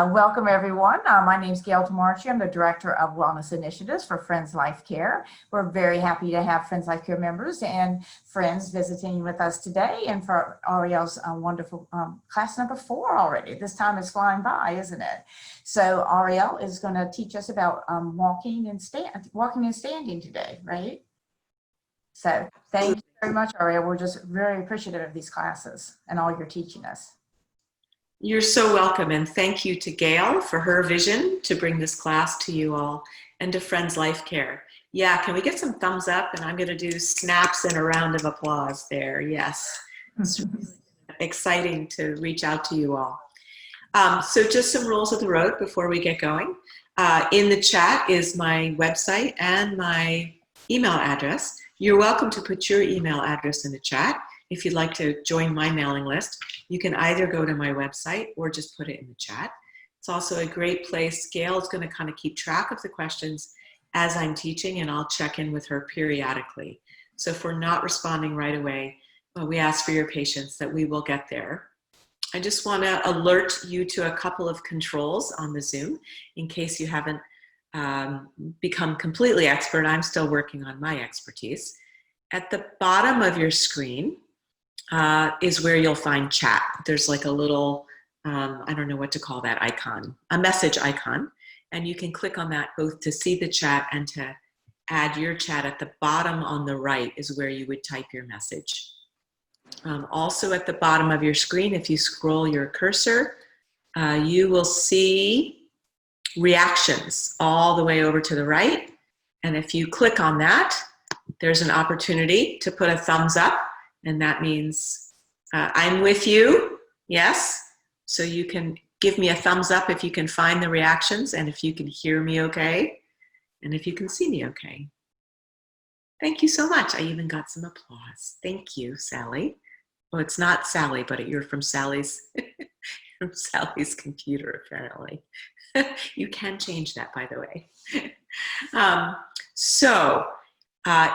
Welcome, everyone. My name is Gail Tamarchi. I'm the Director of Wellness Initiatives for Friends Life Care. We're very happy to have Friends Life Care members and friends visiting with us today, and for Ariel's wonderful class number 4 already. This time is flying by, isn't it? So Ariel is going to teach us about walking and standing today, right? So thank you very much, Ariel. We're just very appreciative of these classes and all you're teaching us. You're so welcome, and thank you to Gail for her vision to bring this class to you all, and to Friends Life Care. Yeah, can we get some thumbs up? And I'm going to do snaps and a round of applause there. Yes, it's really exciting to reach out to you all. So just some rules of the road before we get going. In the chat is my website and my email address. You're welcome to put your email address in the chat. If you'd like to join my mailing list, you can either go to my website or just put it in the chat. It's also a great place. Gail is going to kind of keep track of the questions as I'm teaching, and I'll check in with her periodically. So if we're not responding right away, we ask for your patience that we will get there. I just want to alert you to a couple of controls on the Zoom in case you haven't become completely expert. I'm still working on my expertise. At the bottom of your screen is where you'll find chat. There's like a little, I don't know what to call that icon, a message icon. And you can click on that both to see the chat and to add your chat. At the bottom on the right is where you would type your message. Also at the bottom of your screen, if you scroll your cursor, you will see reactions all the way over to the right. And if you click on that, there's an opportunity to put a thumbs up. And that means I'm with you, yes. So you can give me a thumbs up if you can find the reactions, and if you can hear me okay, and if you can see me okay. Thank you so much. I even got some applause. Thank you, Sally. Well, it's not Sally, but you're from Sally's, from Sally's computer, apparently. You can change that, by the way.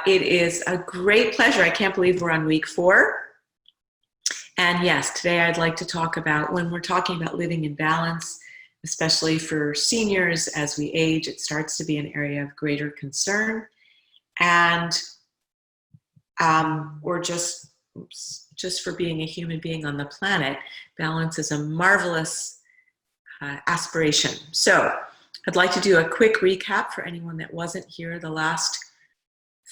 It is a great pleasure. I can't believe we're on week 4. And yes, today I'd like to talk about, when we're talking about living in balance, especially for seniors as we age, it starts to be an area of greater concern. And or just for being a human being on the planet, balance is a marvelous aspiration. So I'd like to do a quick recap for anyone that wasn't here the last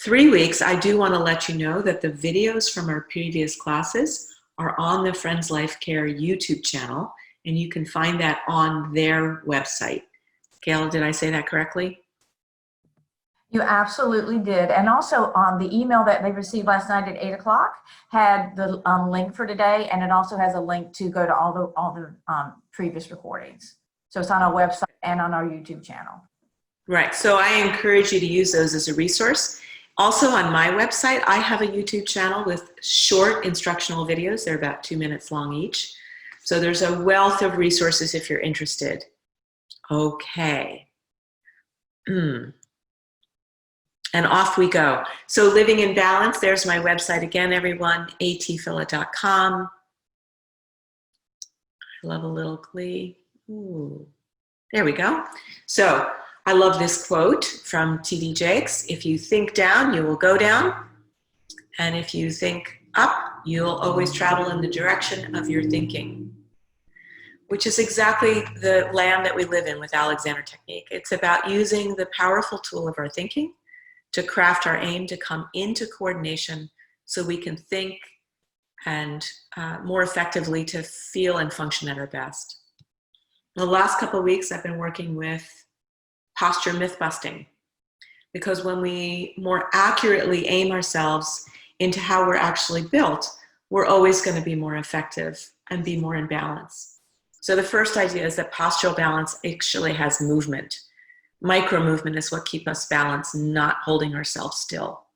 3 weeks. I do want to let you know that the videos from our previous classes are on the Friends Life Care YouTube channel, and you can find that on their website. Gail, did I say that correctly? You absolutely did. And also on the email that they received last night at 8 o'clock had the link for today, and it also has a link to go to all the previous recordings. So it's on our website and on our YouTube channel. Right. So I encourage you to use those as a resource. Also on my website, I have a YouTube channel with short instructional videos. They're about 2 minutes long each. So there's a wealth of resources if you're interested. Okay. And off we go. So living in balance, there's my website again, everyone, atphila.com. I love a little glee. Ooh. There we go. So I love this quote from T.D. Jakes. If you think down, you will go down. And if you think up, you'll always travel in the direction of your thinking. Which is exactly the land that we live in with Alexander Technique. It's about using the powerful tool of our thinking to craft our aim to come into coordination so we can think and more effectively to feel and function at our best. The last couple of weeks I've been working with posture myth busting, because when we more accurately aim ourselves into how we're actually built, we're always going to be more effective and be more in balance. So the first idea is that postural balance actually has movement. Micro movement is what keeps us balanced, not holding ourselves still.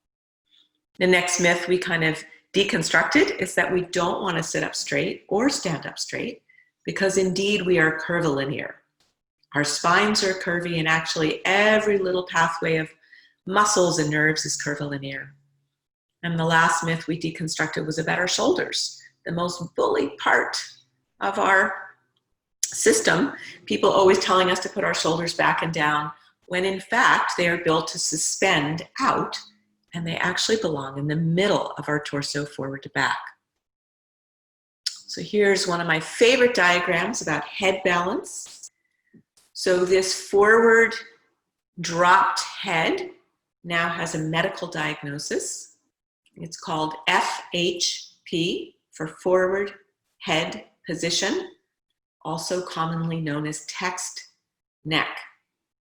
The next myth we kind of deconstructed is that we don't want to sit up straight or stand up straight, because indeed we are curvilinear. Our spines are curvy, and actually every little pathway of muscles and nerves is curvilinear. And the last myth we deconstructed was about our shoulders, the most bullied part of our system, people always telling us to put our shoulders back and down, when in fact they are built to suspend out, and they actually belong in the middle of our torso, forward to back. So here's one of my favorite diagrams about head balance. So this forward dropped head now has a medical diagnosis. It's called FHP, for forward head position, also commonly known as text neck.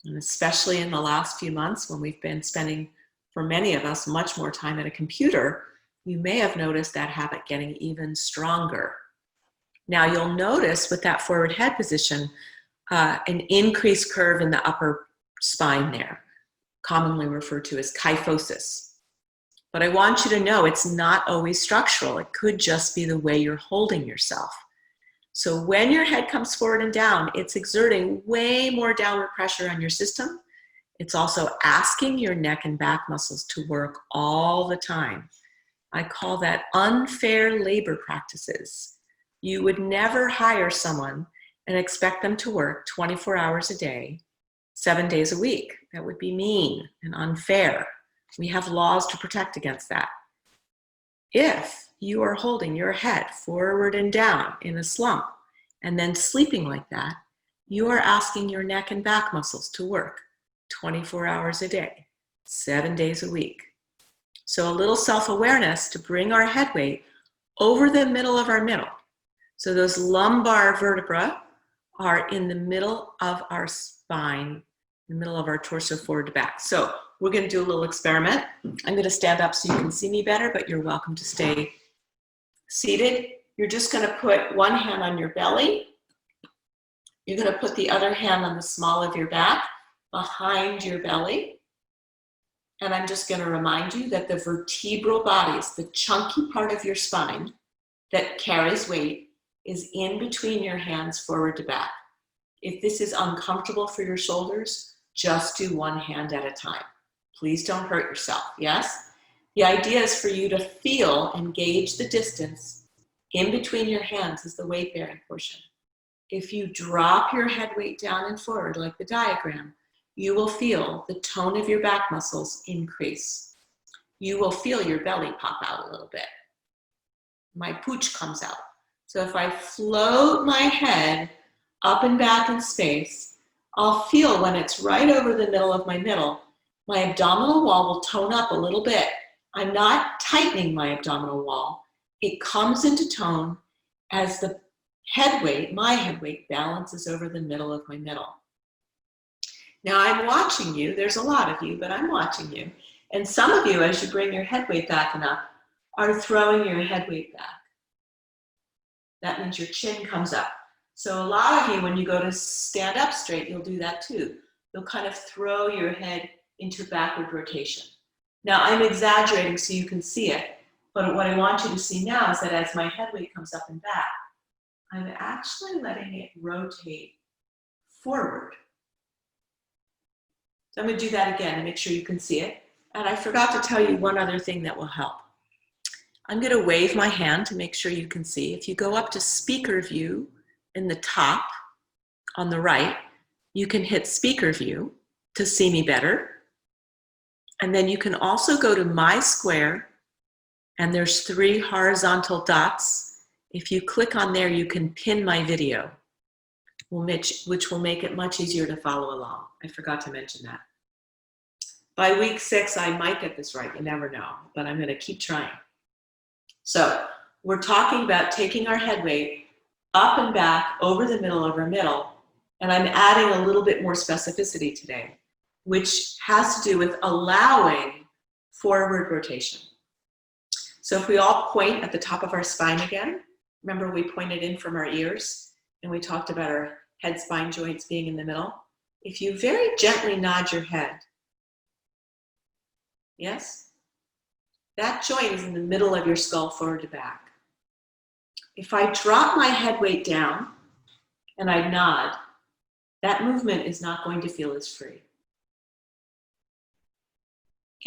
And especially in the last few months, when we've been spending, for many of us, much more time at a computer, you may have noticed that habit getting even stronger. Now you'll notice with that forward head position, an increased curve in the upper spine there, commonly referred to as kyphosis. But I want you to know it's not always structural. It could just be the way you're holding yourself. So when your head comes forward and down, it's exerting way more downward pressure on your system. It's also asking your neck and back muscles to work all the time. I call that unfair labor practices. You would never hire someone and expect them to work 24 hours a day, 7 days a week. That would be mean and unfair. We have laws to protect against that. If you are holding your head forward and down in a slump and then sleeping like that, you are asking your neck and back muscles to work 24 hours a day, 7 days a week. So a little self-awareness to bring our head weight over the middle of our middle. So those lumbar vertebrae are in the middle of our spine, in the middle of our torso, forward to back. So we're going to do a little experiment. I'm going to stand up so you can see me better, but you're welcome to stay seated. You're just going to put one hand on your belly. You're going to put the other hand on the small of your back, behind your belly. And I'm just going to remind you that the vertebral bodies, the chunky part of your spine that carries weight, is in between your hands, forward to back. If this is uncomfortable for your shoulders, just do one hand at a time. Please don't hurt yourself, yes? The idea is for you to feel and gauge the distance in between your hands is the weight-bearing portion. If you drop your head weight down and forward like the diagram, you will feel the tone of your back muscles increase. You will feel your belly pop out a little bit. My pooch comes out. So if I float my head up and back in space, I'll feel when it's right over the middle of my middle, my abdominal wall will tone up a little bit. I'm not tightening my abdominal wall. It comes into tone as the head weight, my head weight, balances over the middle of my middle. Now I'm watching you. There's a lot of you, but I'm watching you. And some of you, as you bring your head weight back and up, are throwing your head weight back. That means your chin comes up. So a lot of you, when you go to stand up straight, you'll do that too. You'll kind of throw your head into backward rotation. Now I'm exaggerating so you can see it, but what I want you to see now is that as my head weight comes up and back, I'm actually letting it rotate forward. So I'm going to do that again to make sure you can see it. And I forgot to tell you one other thing that will help. I'm going to wave my hand to make sure you can see. If you go up to speaker view in the top on the right, you can hit speaker view to see me better. And then you can also go to my square, and there's 3 horizontal dots. If you click on there, you can pin my video, which will make it much easier to follow along. I forgot to mention that. By week 6, I might get this right. You never know, but I'm going to keep trying. So we're talking about taking our head weight up and back over the middle of our middle, and I'm adding a little bit more specificity today, which has to do with allowing forward rotation. So if we all point at the top of our spine again, remember we pointed in from our ears and we talked about our head spine joints being in the middle. If you very gently nod your head, yes? That joint is in the middle of your skull, forward to back. If I drop my head weight down and I nod, that movement is not going to feel as free.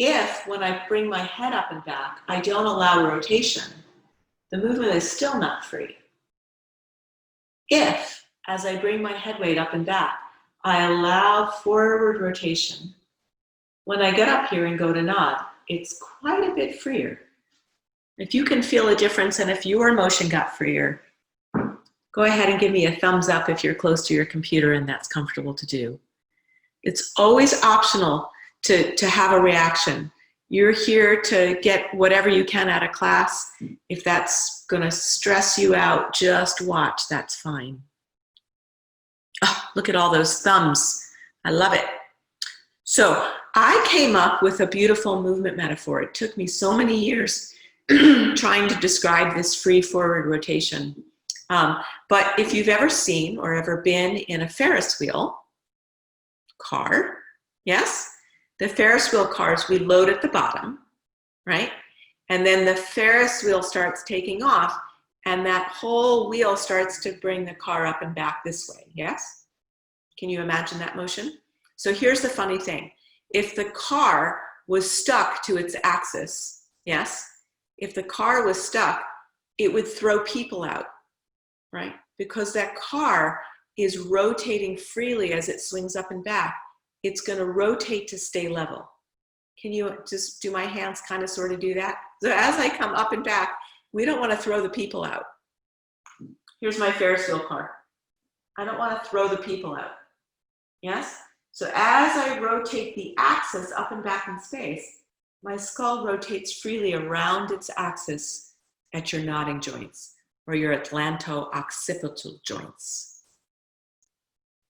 If, when I bring my head up and back, I don't allow rotation, the movement is still not free. If, as I bring my head weight up and back, I allow forward rotation. When I get up here and go to nod, it's quite a bit freer. If you can feel a difference and if your motion got freer, go ahead and give me a thumbs up if you're close to your computer and that's comfortable to do. It's always optional to have a reaction. You're here to get whatever you can out of class. If that's going to stress you out, just watch. That's fine. Oh, look at all those thumbs. I love it. So I came up with a beautiful movement metaphor. It took me so many years trying to describe this free forward rotation. But if you've ever seen or ever been in a Ferris wheel car, yes? The Ferris wheel cars, we load at the bottom, right? And then the Ferris wheel starts taking off and that whole wheel starts to bring the car up and back this way, yes? Can you imagine that motion? So here's the funny thing. If the car was stuck to its axis, yes? If the car was stuck, it would throw people out, right? Because that car is rotating freely as it swings up and back. It's going to rotate to stay level. Can you just do my hands kind of sort of do that? So as I come up and back, we don't want to throw the people out. Here's my Ferris wheel car. I don't want to throw the people out. Yes? So as I rotate the axis up and back in space, my skull rotates freely around its axis at your nodding joints or your atlanto-occipital joints.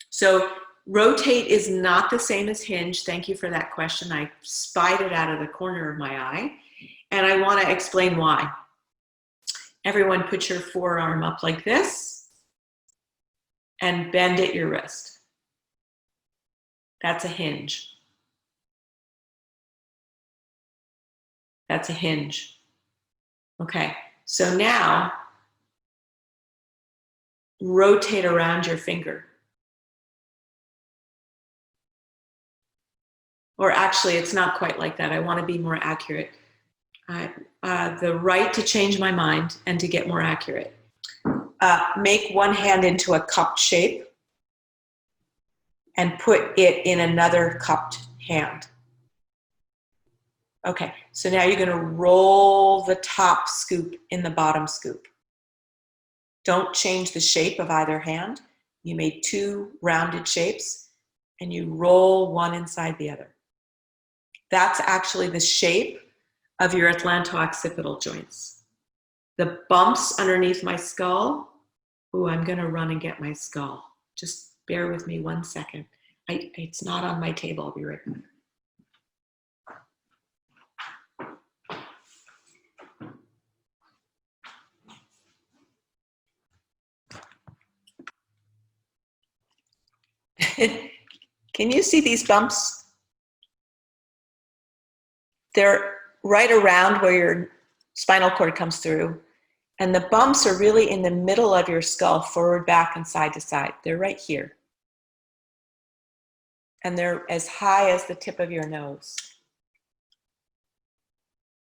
So rotate is not the same as hinge. Thank you for that question. I spied it out of the corner of my eye, and I want to explain why. Everyone put your forearm up like this and bend at your wrist. That's a hinge. That's a hinge. Okay, so now rotate around your finger. Or actually, it's not quite like that. I want to be more accurate. The right to change my mind and to get more accurate. Make one hand into a cupped shape and put it in another cupped hand. Okay, so now you're going to roll the top scoop in the bottom scoop. Don't change the shape of either hand. You made two rounded shapes and you roll one inside the other. That's actually the shape of your atlanto-occipital joints. The bumps underneath my skull, ooh, I'm going to run and get my skull. Just bear with me 1 second. It's not on my table. I'll be right back. Can you see these bumps? They're right around where your spinal cord comes through. And the bumps are really in the middle of your skull, forward, back, and side to side. They're right here. And they're as high as the tip of your nose.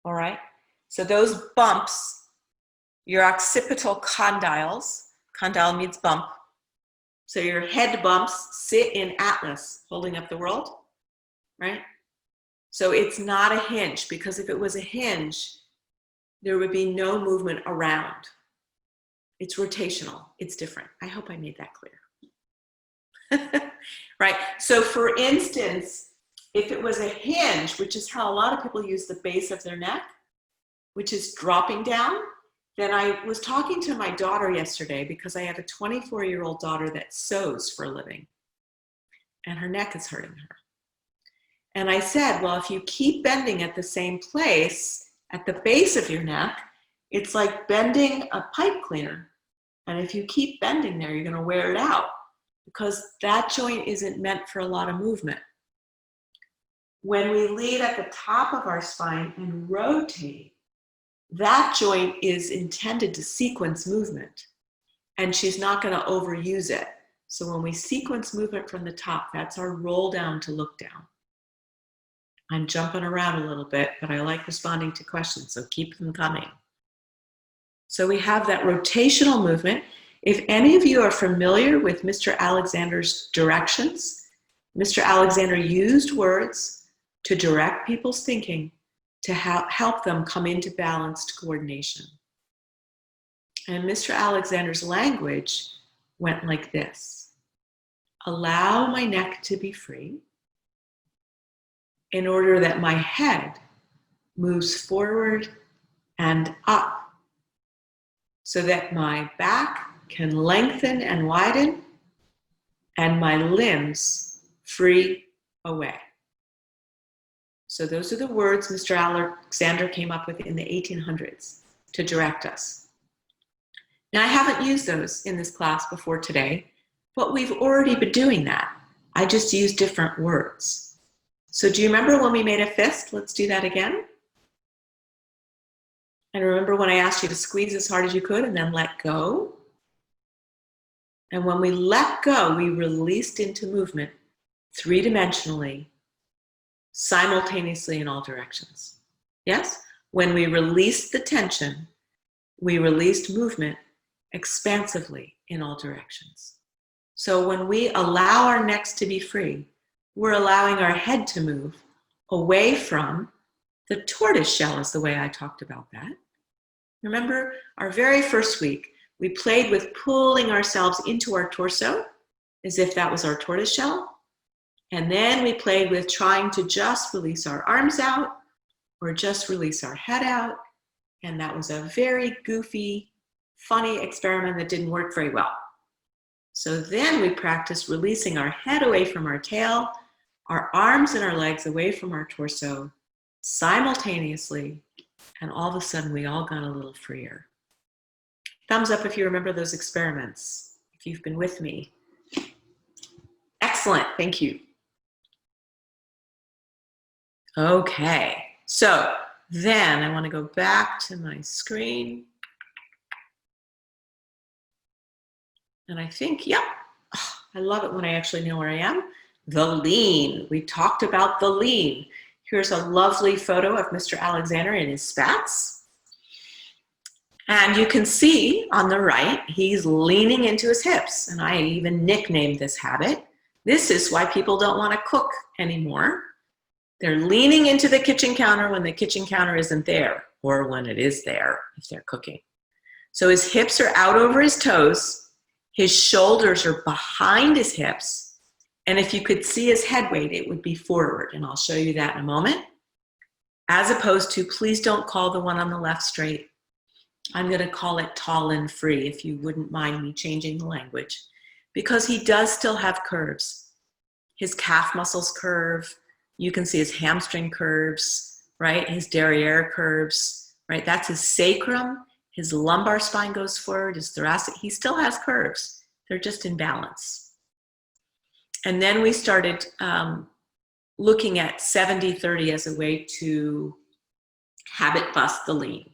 All right? So those bumps, your occipital condyles, condyle means bump. So your head bumps sit in Atlas, holding up the world, right? So it's not a hinge, because if it was a hinge, there would be no movement around. It's rotational. It's different. I hope I made that clear. Right? So for instance, if it was a hinge, which is how a lot of people use the base of their neck, which is dropping down, then I was talking to my daughter yesterday because I have a 24-year-old daughter that sews for a living, and her neck is hurting her. And I said, well, if you keep bending at the same place, at the base of your neck, it's like bending a pipe cleaner. And if you keep bending there, you're going to wear it out, because that joint isn't meant for a lot of movement. When we lead at the top of our spine and rotate, that joint is intended to sequence movement, and she's not going to overuse it. So when we sequence movement from the top, that's our roll down to look down. I'm jumping around a little bit, but I like responding to questions, so keep them coming. So we have that rotational movement, If any of you are familiar with Mr. Alexander's directions, Mr. Alexander used words to direct people's thinking to help them come into balanced coordination. And Mr. Alexander's language went like this: allow my neck to be free in order that my head moves forward and up so that my back can lengthen and widen and my limbs free away. So those are the words Mr. Alexander came up with in the 1800s to direct us. Now, I haven't used those in this class before today, but we've already been doing that. I just used different words. So do you remember when we made a fist? Let's do that again. And remember when I asked you to squeeze as hard as you could and then let go? And when we let go, we released into movement three-dimensionally, simultaneously in all directions. Yes? When we released the tension, we released movement expansively in all directions. So when we allow our necks to be free, we're allowing our head to move away from the tortoise shell, is the way I talked about that. Remember our very first week, we played with pulling ourselves into our torso as if that was our tortoise shell. And then we played with trying to just release our arms out or just release our head out. And that was a very goofy, funny experiment that didn't work very well. So then we practiced releasing our head away from our tail, our arms and our legs away from our torso simultaneously. And all of a sudden, we all got a little freer. Thumbs up if you remember those experiments, if you've been with me. Excellent, thank you. Okay, so then I want to go back to my screen. And I think, yep, I love it when I actually know where I am. The lean, we talked about the lean. Here's a lovely photo of Mr. Alexander in his spats. And you can see on the right, he's leaning into his hips. And I even nicknamed this habit. This is why people don't want to cook anymore. They're leaning into the kitchen counter when the kitchen counter isn't there, or when it is there if they're cooking. So his hips are out over his toes. His shoulders are behind his hips. And if you could see his head weight, it would be forward. And I'll show you that in a moment. As opposed to, please don't call the one on the left straight. I'm going to call it tall and free, if you wouldn't mind me changing the language. Because he does still have curves. His calf muscles curve. You can see his hamstring curves, right? His derriere curves, right? That's his sacrum. His lumbar spine goes forward. His thoracic, he still has curves. They're just in balance. And then we started looking at 70-30 as a way to habit bust the lean.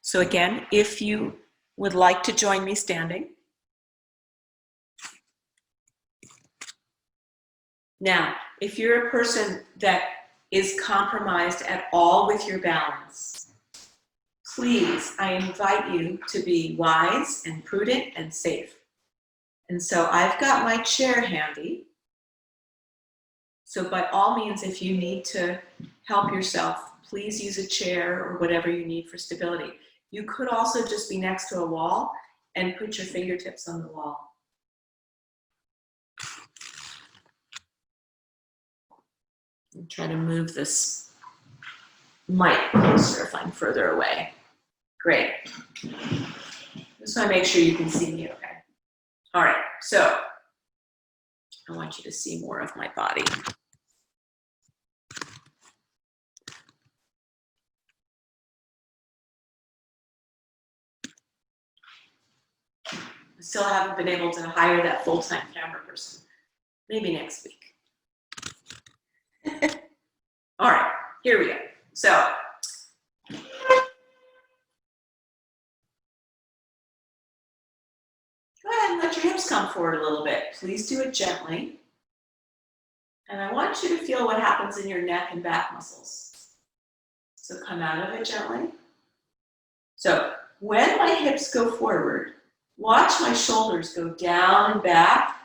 So again, if you would like to join me standing. Now, if you're a person that is compromised at all with your balance, please, I invite you to be wise and prudent and safe. And so I've got my chair handy. So by all means, if you need to help yourself, please use a chair or whatever you need for stability. You could also just be next to a wall and put your fingertips on the wall. And try to move this mic closer if I'm further away. Great. Just want to make sure you can see me okay. All right, so I want you to see more of my body. I still haven't been able to hire that full-time camera person. Maybe next week. All right, here we go. So, go ahead and let your hips come forward a little bit. Please do it gently. And I want you to feel what happens in your neck and back muscles. So come out of it gently. So when my hips go forward, watch my shoulders go down and back,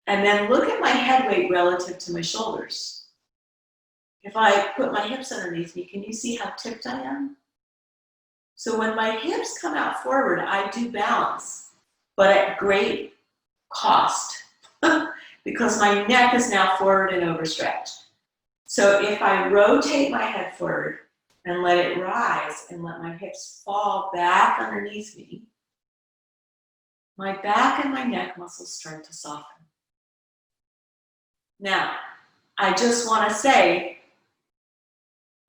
and then look at my head weight relative to my shoulders. If I put my hips underneath me, can you see how tipped I am? So when my hips come out forward, I do balance, but at great cost because my neck is now forward and overstretched. So if I rotate my head forward and let it rise and let my hips fall back underneath me, my back and my neck muscles start to soften. Now, I just want to say,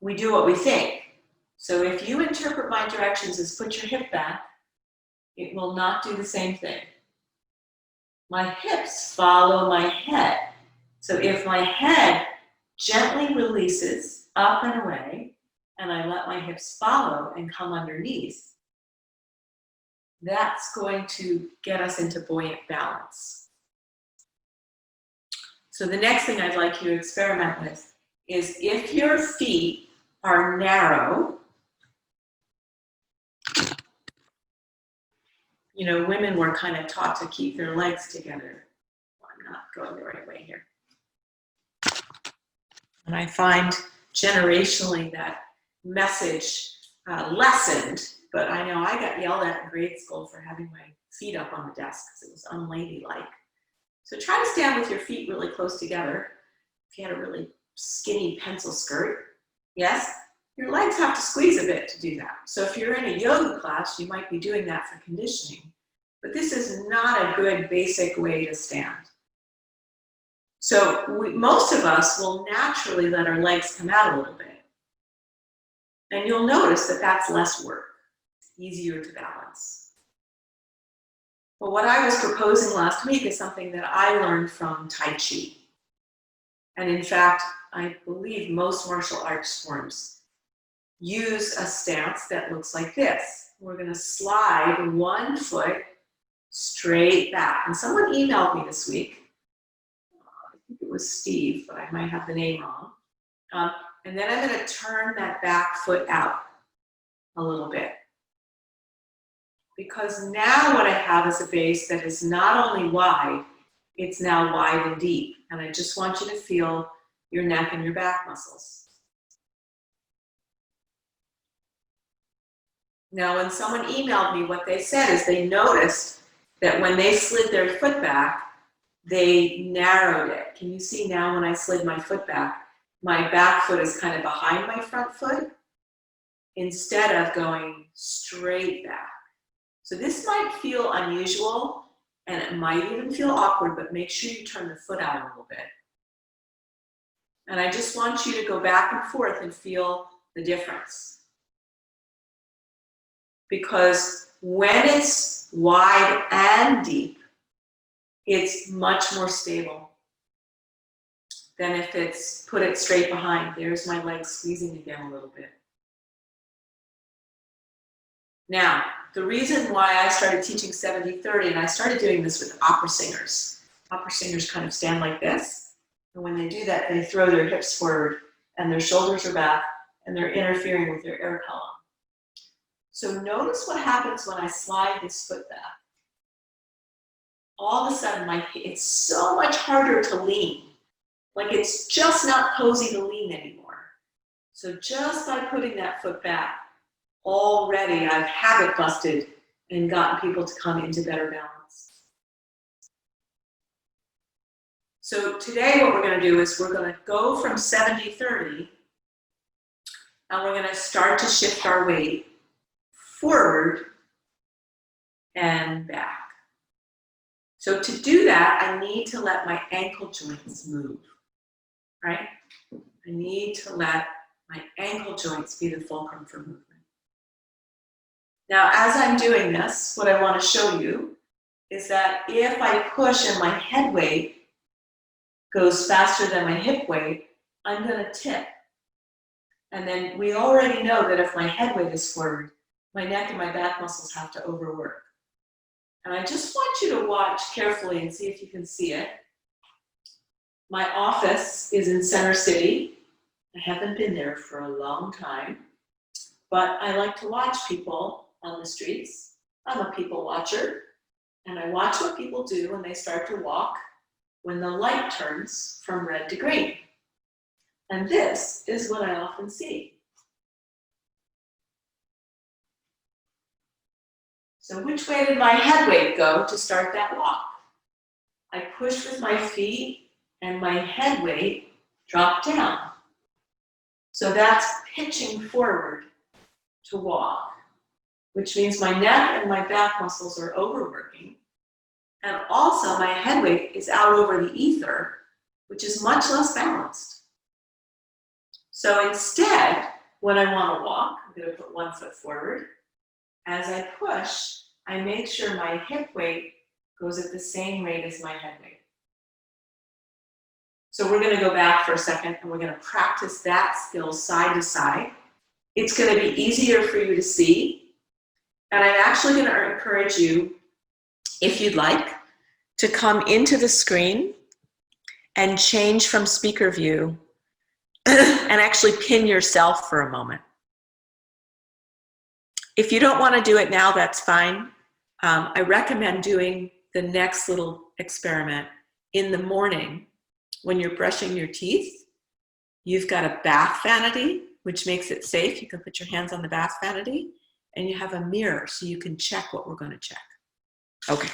we do what we think. So if you interpret my directions as put your hip back, it will not do the same thing. My hips follow my head. So if my head gently releases up and away, and I let my hips follow and come underneath, that's going to get us into buoyant balance. So the next thing I'd like you to experiment with is if your feet are narrow, you know, women were kind of taught to keep their legs together. Well, I'm not going the right way here. And I find generationally that message lessened, but I know I got yelled at in grade school for having my feet up on the desk because it was unladylike. So try to stand with your feet really close together. If you had a really skinny pencil skirt, yes, your legs have to squeeze a bit to do that. So if you're in a yoga class, you might be doing that for conditioning, but this is not a good basic way to stand. So most of us will naturally let our legs come out a little bit. And you'll notice that that's less work, easier to balance. But what I was proposing last week is something that I learned from Tai Chi. And in fact, I believe most martial arts forms use a stance that looks like this. We're going to slide one foot straight back. And someone emailed me this week. I think it was Steve, but I might have the name wrong. And then I'm going to turn that back foot out a little bit. Because now what I have is a base that is not only wide, it's now wide and deep. And I just want you to feel your neck and your back muscles. Now, when someone emailed me, what they said is they noticed that when they slid their foot back, they narrowed it. Can you see now when I slid my foot back, my back foot is kind of behind my front foot instead of going straight back. So this might feel unusual and it might even feel awkward, but make sure you turn the foot out a little bit. And I just want you to go back and forth and feel the difference. Because when it's wide and deep, it's much more stable than if it's put it straight behind. There's my leg squeezing again a little bit. Now, the reason why I started teaching 70-30, and I started doing this with opera singers. Opera singers kind of stand like this, and when they do that, they throw their hips forward, and their shoulders are back, and they're interfering with their air column. So notice what happens when I slide this foot back. All of a sudden, it's so much harder to lean. Like it's just not cozy to lean anymore. So just by putting that foot back, already I've habit busted and gotten people to come into better balance. So today what we're going to do is we're going to go from 70-30 and we're going to start to shift our weight forward and back. So to do that, I need to let my ankle joints move, right? I need to let my ankle joints be the fulcrum for movement. Now, as I'm doing this, what I want to show you is that if I push and my head weight goes faster than my hip weight, I'm going to tip. And then we already know that if my head weight is forward, my neck and my back muscles have to overwork. And I just want you to watch carefully and see if you can see it. My office is in Center City. I haven't been there for a long time, but I like to watch people on the streets. I'm a people watcher. And I watch what people do when they start to walk when the light turns from red to green. And this is what I often see. So which way did my head weight go to start that walk? I push with my feet and my head weight dropped down. So that's pitching forward to walk, which means my neck and my back muscles are overworking. And also my head weight is out over the ether, which is much less balanced. So instead, when I want to walk, I'm going to put one foot forward. As I push, I make sure my hip weight goes at the same rate as my head weight. So we're going to go back for a second and we're going to practice that skill side to side. It's going to be easier for you to see. And I'm actually going to encourage you, if you'd like, to come into the screen and change from speaker view and actually pin yourself for a moment. If you don't want to do it now, that's fine. I recommend doing the next little experiment in the morning when you're brushing your teeth. You've got a bath vanity, which makes it safe. You can put your hands on the bath vanity, and you have a mirror so you can check what we're going to check. Okay.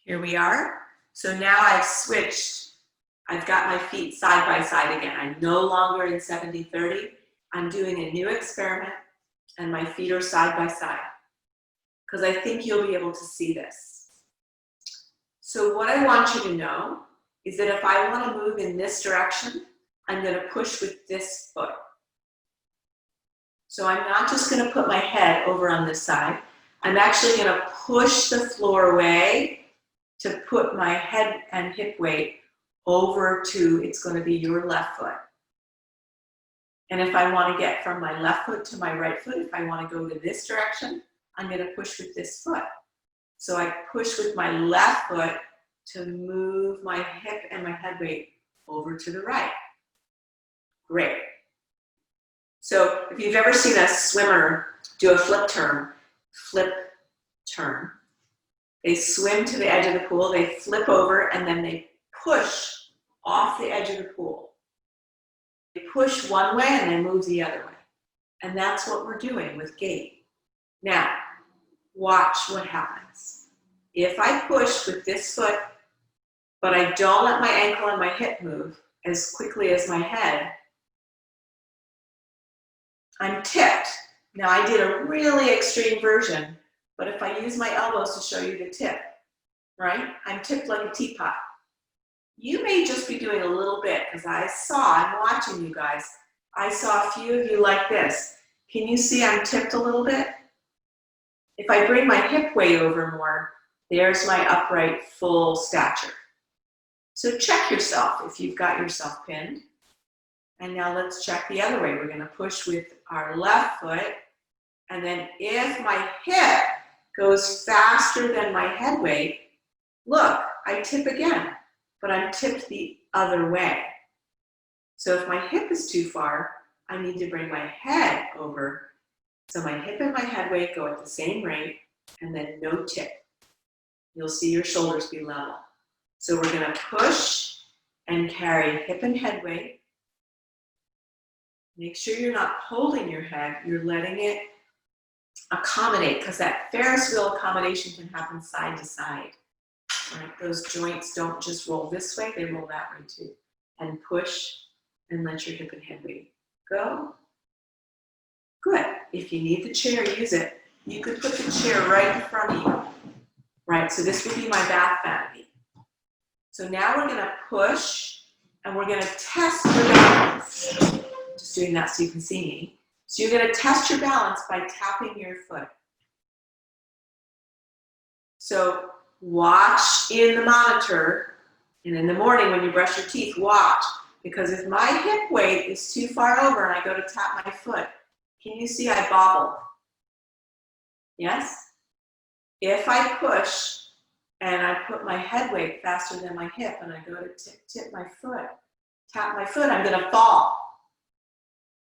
Here we are. So now I've switched. I've got my feet side by side again. I'm no longer in 70-30. I'm doing a new experiment and my feet are side by side because I think you'll be able to see this. So what I want you to know is that if I want to move in this direction, I'm going to push with this foot. So I'm not just going to put my head over on this side. I'm actually going to push the floor away to put my head and hip weight over to, it's going to be your left foot. And if I want to get from my left foot to my right foot, if I want to go to this direction, I'm going to push with this foot. So I push with my left foot to move my hip and my head weight over to the right. Great. So if you've ever seen a swimmer do a flip turn, they swim to the edge of the pool, they flip over, and then they push off the edge of the pool. They push one way and they move the other way. And that's what we're doing with gait. Now, watch what happens. If I push with this foot, but I don't let my ankle and my hip move as quickly as my head, I'm tipped. Now I did a really extreme version, but if I use my elbows to show you the tip, right? I'm tipped like a teapot. You may just be doing a little bit because I'm watching you guys. I saw a few of you like this. Can you see I'm tipped a little bit? If I bring my hip weight over more, there's my upright full stature. So check yourself if you've got yourself pinned. And now let's check the other way. We're going to push with our left foot. And then if my hip goes faster than my head weight, look, I tip again, but I'm tipped the other way. So if my hip is too far, I need to bring my head over. So my hip and my head weight go at the same rate, and then no tip. You'll see your shoulders be level. So we're going to push and carry hip and head weight. Make sure you're not holding your head, you're letting it accommodate, because that Ferris wheel accommodation can happen side to side. Right? Those joints don't just roll this way, they roll that way too. And push and let your hip and head weight go. Good. If you need the chair, use it. You could put the chair right in front of you. Right, so this would be my bath vanity. So now we're going to push and we're going to test your balance. Just doing that so you can see me. So you're going to test your balance by tapping your foot. So watch in the monitor, and in the morning when you brush your teeth, watch. Because if my hip weight is too far over and I go to tap my foot, can you see I bobble? Yes? If I push and I put my head weight faster than my hip and I go to tip my foot, tap my foot, I'm going to fall.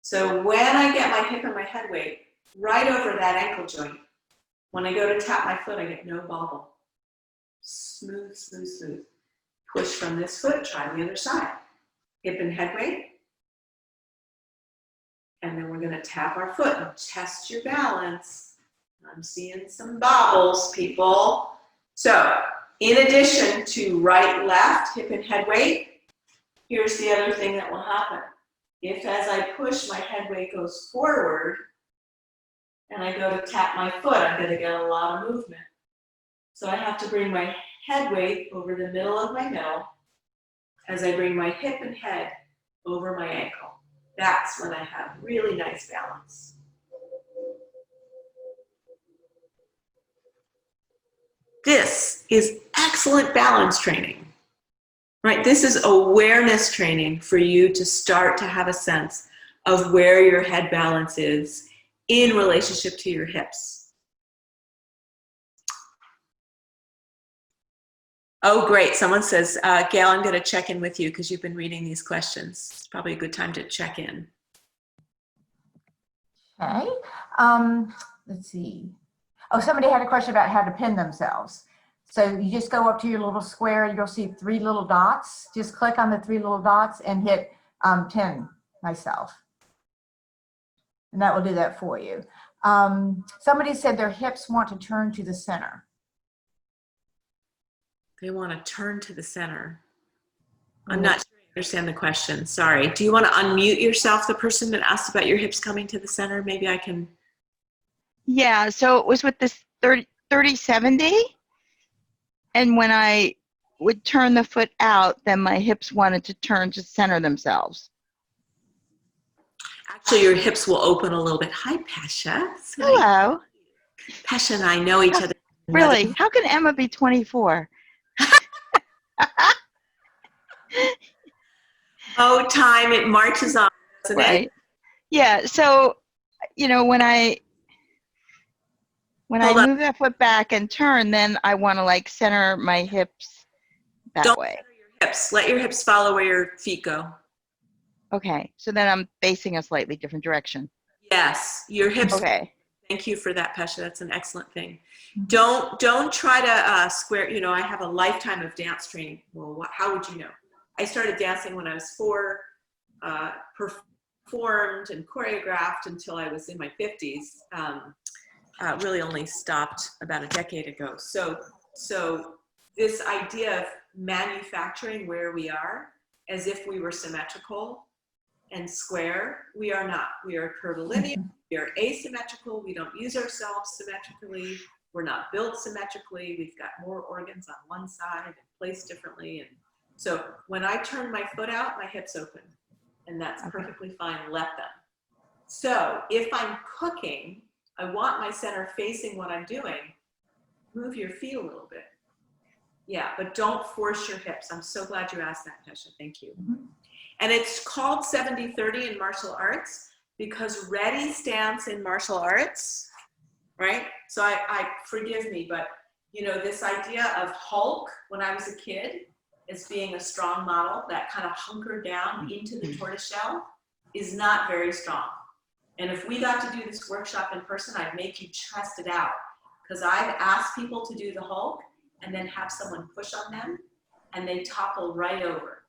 So when I get my hip and my head weight right over that ankle joint, when I go to tap my foot, I get no bobble. Smooth, smooth, smooth. Push from this foot, try the other side. Hip and head weight. And then we're going to tap our foot and test your balance. I'm seeing some bobbles, people. So, in addition to right, left, hip and head weight, here's the other thing that will happen. If as I push, my head weight goes forward, and I go to tap my foot, I'm going to get a lot of movement. So I have to bring my head weight over the middle of my middle as I bring my hip and head over my ankle. That's when I have really nice balance. This is excellent balance training, right? This is awareness training for you to start to have a sense of where your head balance is in relationship to your hips. Oh, great. Someone says, Gail, I'm going to check in with you because you've been reading these questions. It's probably a good time to check in. Okay. Let's see. Oh, somebody had a question about how to pin themselves. So you just go up to your little square, you'll see 3 little dots. Just click on the 3 little dots and hit pin myself. And that will do that for you. Somebody said their hips want to turn to the center. They want to turn to the center. I'm not sure I understand the question. Sorry. Do you want to unmute yourself, the person that asked about your hips coming to the center? Maybe I can. Yeah, so it was with this 30-70. And when I would turn the foot out, then my hips wanted to turn to center themselves. Actually, your hips will open a little bit. Hi, Pasha. Hello. Pasha and I know each other. Really? How can Emma be 24? Oh, time, it marches on, doesn't Right. it? Yeah, so, you know, when I move that foot back and turn, then I want to like center my hips that Don't way. center your hips. Let your hips follow where your feet go. Okay, so then I'm facing a slightly different direction. Yes, your hips. Okay. Thank you for that, Pasha. That's an excellent thing. Don't try to square. You know, I have a lifetime of dance training. Well, how would you know? I started dancing when I was 4, performed and choreographed until I was in my 50s. Really only stopped about a decade ago. So this idea of manufacturing where we are as if we were symmetrical and square, we are not. We are curvilinear, we are asymmetrical, we don't use ourselves symmetrically, we're not built symmetrically, we've got more organs on one side and placed differently. And so when I turn my foot out, my hips open, and that's perfectly fine, let them. So if I'm cooking, I want my center facing what I'm doing, move your feet a little bit. Yeah, but don't force your hips. I'm so glad you asked that, Pesha. Thank you. And it's called 70-30 in martial arts because ready stance in martial arts, right? So I forgive me, but you know, this idea of Hulk when I was a kid as being a strong model, that kind of hunker down into the tortoiseshell is not very strong. And if we got to do this workshop in person, I'd make you test it out because I've asked people to do the Hulk and then have someone push on them and they topple right over.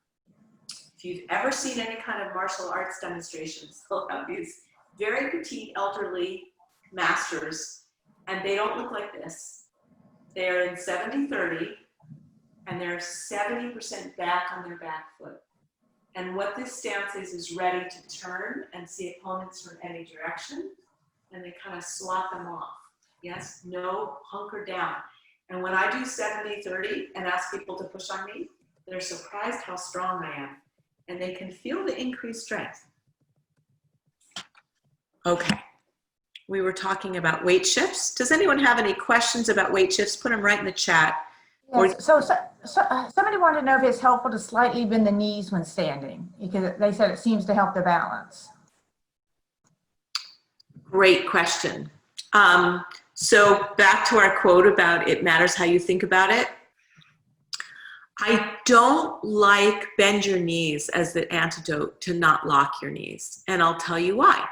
If you've ever seen any kind of martial arts demonstrations, they'll have these very petite elderly masters and they don't look like this. They're in 70-30 and they're 70% back on their back foot. And what this stance is ready to turn and see opponents from any direction and they kind of slot them off. Yes, no, hunker down. And when I do 70-30 and ask people to push on me, they're surprised how strong I am. And they can feel the increased strength. Okay. We were talking about weight shifts. Does anyone have any questions about weight shifts? Put them right in the chat. Yes. So somebody wanted to know if it's helpful to slightly bend the knees when standing because they said it seems to help the balance. Great question. So back to our quote about it matters how you think about it. I don't like bend your knees as the antidote to not lock your knees. And I'll tell you why.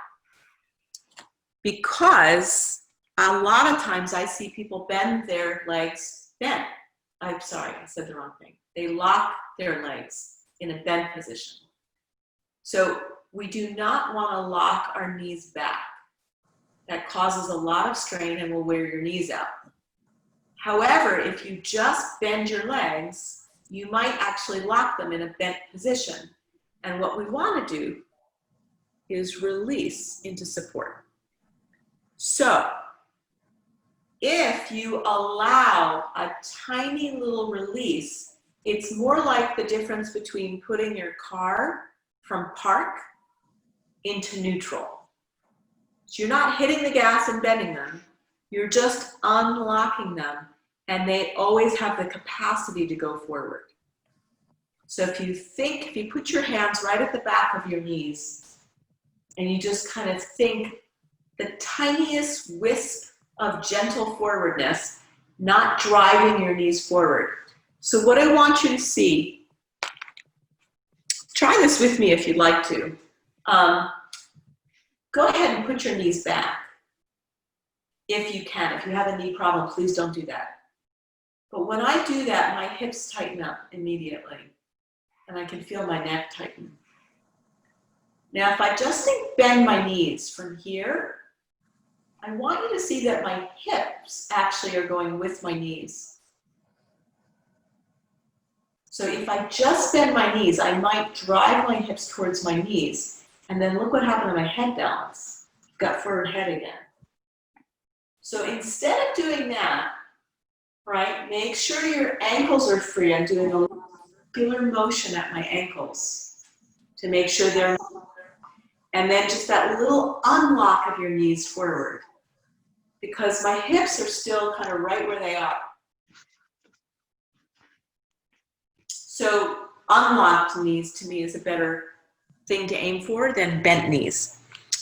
Because a lot of times I see people bend their legs bent. I'm sorry, I said the wrong thing. They lock their legs in a bent position. So we do not want to lock our knees back. That causes a lot of strain and will wear your knees out. However, if you just bend your legs, you might actually lock them in a bent position. And what we want to do is release into support. So if you allow a tiny little release, it's more like the difference between putting your car from park into neutral. So you're not hitting the gas and bending them, you're just unlocking them, and they always have the capacity to go forward. So if you put your hands right at the back of your knees, and you just kind of think the tiniest wisp of gentle forwardness, not driving your knees forward. So what I want you to see, try this with me if you'd like to. Go ahead and put your knees back if you can. If you have a knee problem, please don't do that. But when I do that, my hips tighten up immediately, and I can feel my neck tighten. Now, if I just bend my knees from here, I want you to see that my hips actually are going with my knees. So if I just bend my knees, I might drive my hips towards my knees, and then look what happened to my head balance. Got forward head again. So instead of doing that, right, make sure your ankles are free. I'm doing a circular motion at my ankles to make sure they're, and then just that little unlock of your knees forward, because my hips are still kind of right where they are. So unlocked knees to me is a better thing to aim for than bent knees.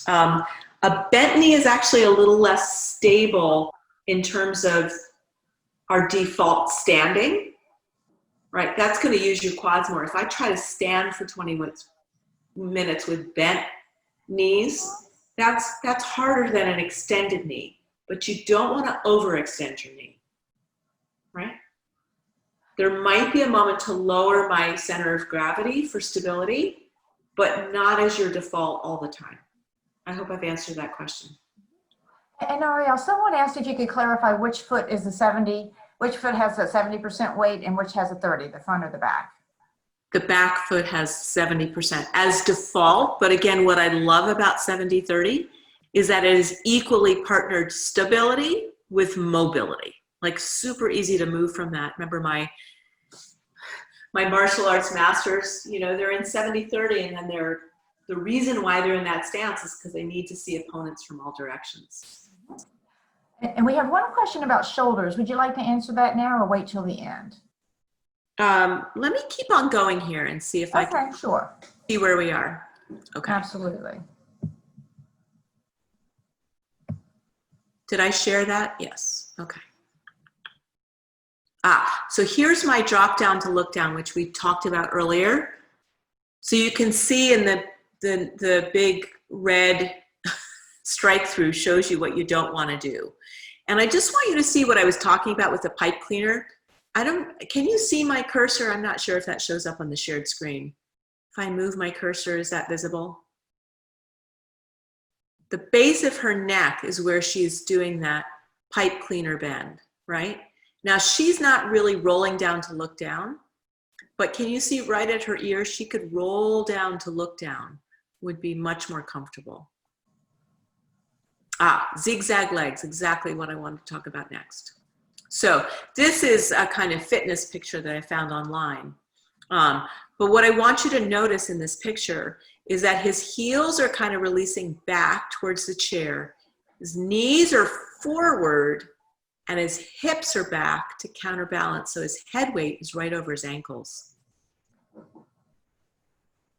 A bent knee is actually a little less stable in terms of our default standing, right? That's going to use your quads more. If I try to stand for 20 minutes with bent knees, that's harder than an extended knee, but you don't want to overextend your knee, right? There might be a moment to lower my center of gravity for stability, but not as your default all the time. I hope I've answered that question. And Ariel, someone asked if you could clarify which foot is which foot has a 70% weight and which has a 30, the front or the back? The back foot has 70% as default, but again, what I love about 70-30 is that it is equally partnered stability with mobility. Like super easy to move from that. Remember my martial arts masters, you know, they're in 70-30, and then the reason why they're in that stance is because they need to see opponents from all directions. And we have one question about shoulders. Would you like to answer that now or wait till the end? Let me keep on going here and see if I can sure. see where we are. Okay. Absolutely. Did I share that? Yes. Okay. So here's my drop down to look down, which we talked about earlier. So you can see in the big red strike through shows you what you don't want to do. And I just want you to see what I was talking about with the pipe cleaner. Can you see my cursor? I'm not sure if that shows up on the shared screen. If I move my cursor, is that visible? The base of her neck is where she's doing that pipe cleaner bend, right? Now she's not really rolling down to look down, but can you see right at her ear? She could roll down to look down, would be much more comfortable. Zigzag legs, exactly what I want to talk about next. So this is a kind of fitness picture that I found online. But what I want you to notice in this picture is that his heels are kind of releasing back towards the chair. His knees are forward and his hips are back to counterbalance. So his head weight is right over his ankles,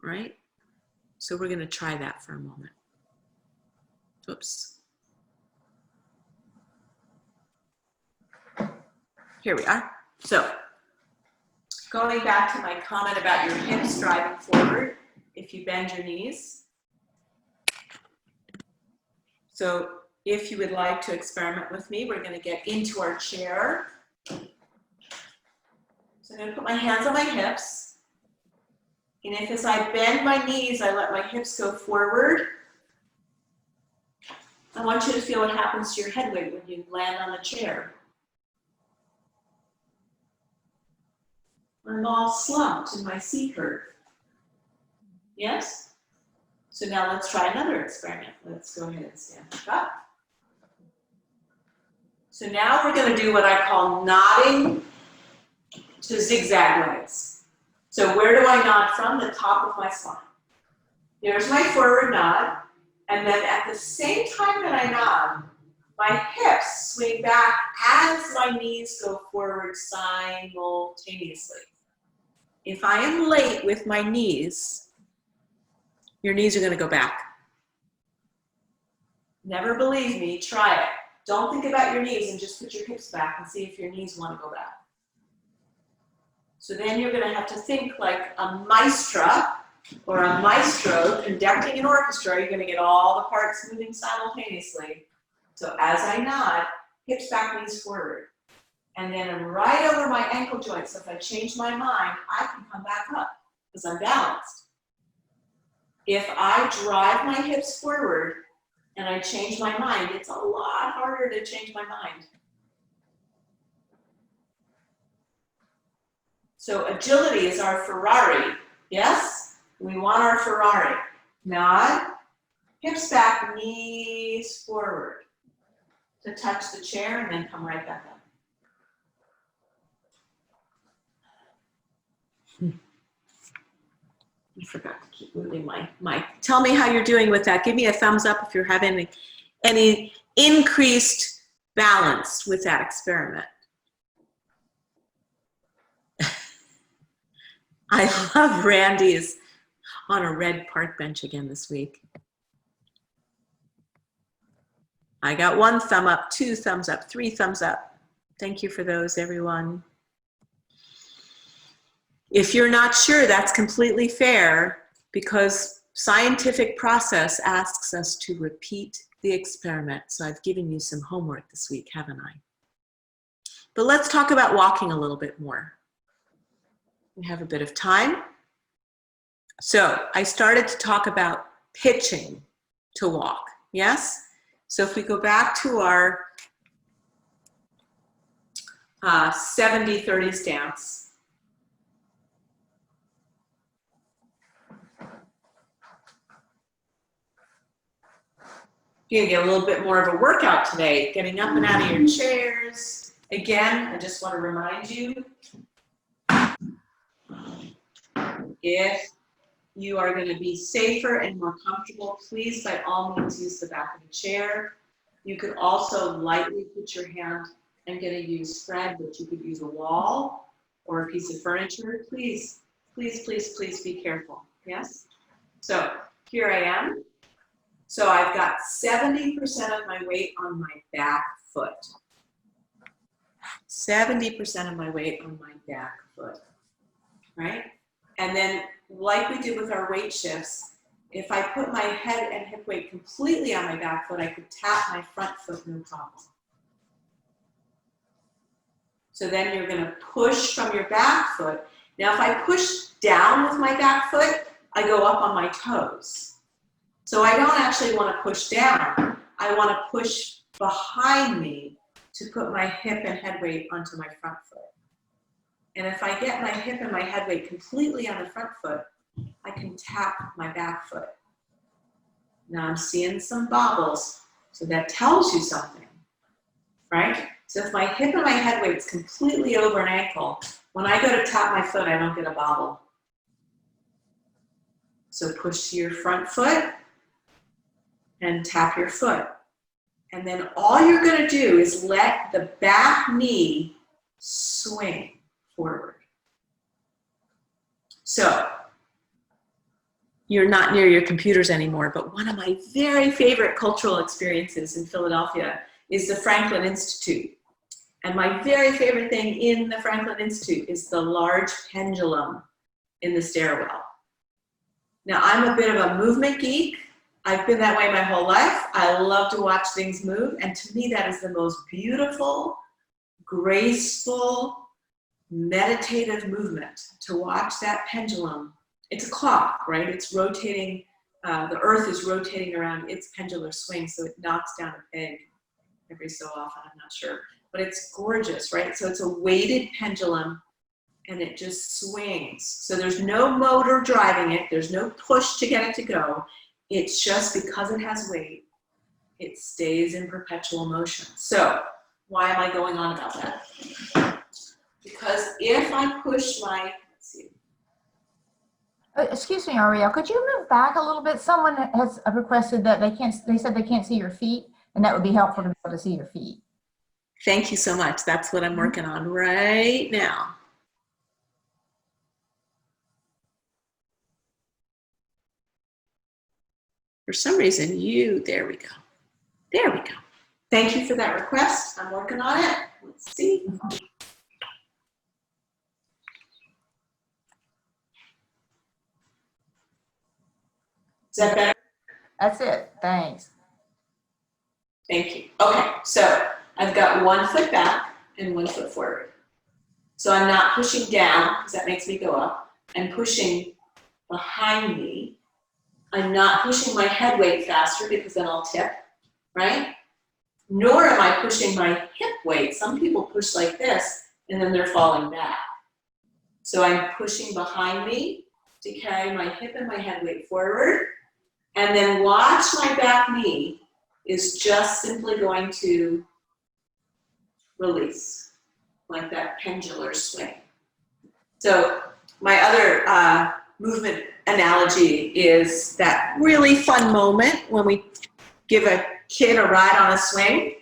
right? So we're going to try that for a moment. Oops. Here we are. So Going back to my comment about your hips driving forward, if you bend your knees. So if you would like to experiment with me, we're going to get into our chair. So I'm going to put my hands on my hips. And if as I bend my knees, I let my hips go forward, I want you to feel what happens to your head weight when you land on the chair. I'm all slumped in my C curve. Yes? So now let's try another experiment. Let's go ahead and stand back up. So now we're going to do what I call nodding to zigzag legs. So where do I nod from? The top of my spine. There's my forward nod. And then at the same time that I nod, my hips swing back as my knees go forward simultaneously. If I am late with my knees, your knees are going to go back. Never believe me, try it. Don't think about your knees and just put your hips back and see if your knees want to go back. So then you're going to have to think like a maestra or a maestro conducting an orchestra. You're going to get all the parts moving simultaneously. So as I nod, hips back, knees forward. And then right over my ankle joint. So if I change my mind, I can come back up because I'm balanced. If I drive my hips forward and I change my mind, it's a lot harder to change my mind. So agility is our Ferrari, yes? We want our Ferrari. Nod, hips back, knees forward to touch the chair and then come right back up. I forgot to keep moving my mic. Tell me how you're doing with that. Give me a thumbs up if you're having any increased balance with that experiment. I love Randy's on a red park bench again this week. I got 1 thumb up, 2 thumbs up, 3 thumbs up. Thank you for those, everyone. If you're not sure, that's completely fair because scientific process asks us to repeat the experiment. So I've given you some homework this week, haven't I? But let's talk about walking a little bit more. We have a bit of time. So I started to talk about pitching to walk, yes? So if we go back to our 70-30 stance, you're gonna get a little bit more of a workout today, getting up and out of your chairs. Again, I just want to remind you, if you are going to be safer and more comfortable, please by all means use the back of the chair. You could also lightly put your hand, I'm going to use Fred, but you could use a wall or a piece of furniture. Please, please, please, please be careful. Yes? So here I am. So I've got 70% of my weight on my back foot. 70% of my weight on my back foot, right? And then like we did with our weight shifts, if I put my head and hip weight completely on my back foot, I could tap my front foot no problem. So then you're gonna push from your back foot. Now if I push down with my back foot, I go up on my toes. So I don't actually want to push down. I want to push behind me to put my hip and head weight onto my front foot. And if I get my hip and my head weight completely on the front foot, I can tap my back foot. Now I'm seeing some bobbles, so that tells you something, right? So if my hip and my head weight's completely over an ankle, when I go to tap my foot, I don't get a bobble. So push to your front foot and tap your foot. And then all you're gonna do is let the back knee swing forward. So, you're not near your computers anymore, but one of my very favorite cultural experiences in Philadelphia is the Franklin Institute. And my very favorite thing in the Franklin Institute is the large pendulum in the stairwell. Now, I'm a bit of a movement geek. I've been that way my whole life. I love to watch things move. And to me, that is the most beautiful, graceful, meditative movement, to watch that pendulum. It's a clock, right? It's rotating. The earth is rotating around its pendular swing, so it knocks down a peg every so often, I'm not sure. But it's gorgeous, right? So it's a weighted pendulum, and it just swings. So there's no motor driving it. There's no push to get it to go. It's just because it has weight, it stays in perpetual motion. So why am I going on about that? Because if I push my, let's see. Excuse me, Ariel, could you move back a little bit? Someone has requested that they said they can't see your feet, and that would be helpful to be able to see your feet. Thank you so much. That's what I'm working on right now. For some reason, there we go. There we go. Thank you for that request. I'm working on it. Let's see. Is that better? That's it. Thanks. Thank you. Okay, so I've got 1 foot back and 1 foot forward. So I'm not pushing down, because that makes me go up. I'm pushing behind me. I'm not pushing my head weight faster, because then I'll tip, right? Nor am I pushing my hip weight. Some people push like this, and then they're falling back. So I'm pushing behind me to carry my hip and my head weight forward. And then watch my back knee is just simply going to release, like that pendular swing. So my other movement analogy is that really fun moment when we give a kid a ride on a swing,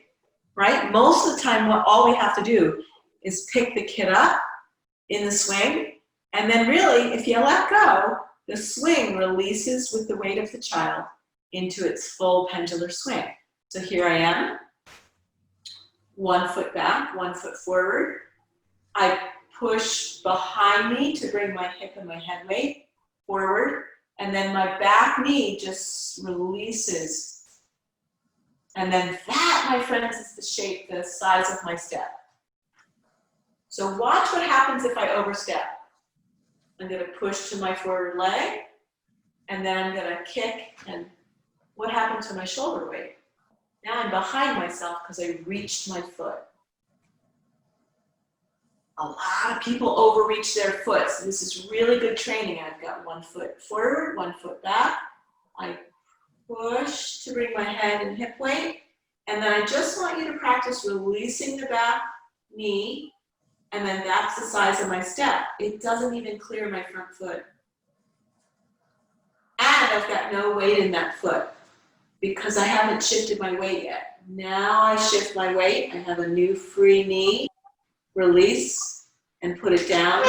right? Most of the time, all we have to do is pick the kid up in the swing, and then really, if you let go, the swing releases with the weight of the child into its full pendular swing. So here I am, 1 foot back, 1 foot forward. I push behind me to bring my hip and my head weight forward, and then my back knee just releases. And then that, my friends, is the shape, the size of my step. So watch what happens if I overstep. I'm going to push to my forward leg, and then I'm going to kick, and what happened to my shoulder weight? Now I'm behind myself because I reached my foot. A lot of people overreach their foot, so this is really good training. I've got 1 foot forward, 1 foot back. I push to bring my head and hip weight, and then I just want you to practice releasing the back knee, and then that's the size of my step. It doesn't even clear my front foot. And I've got no weight in that foot because I haven't shifted my weight yet. Now I shift my weight. I have a new free knee. Release and put it down.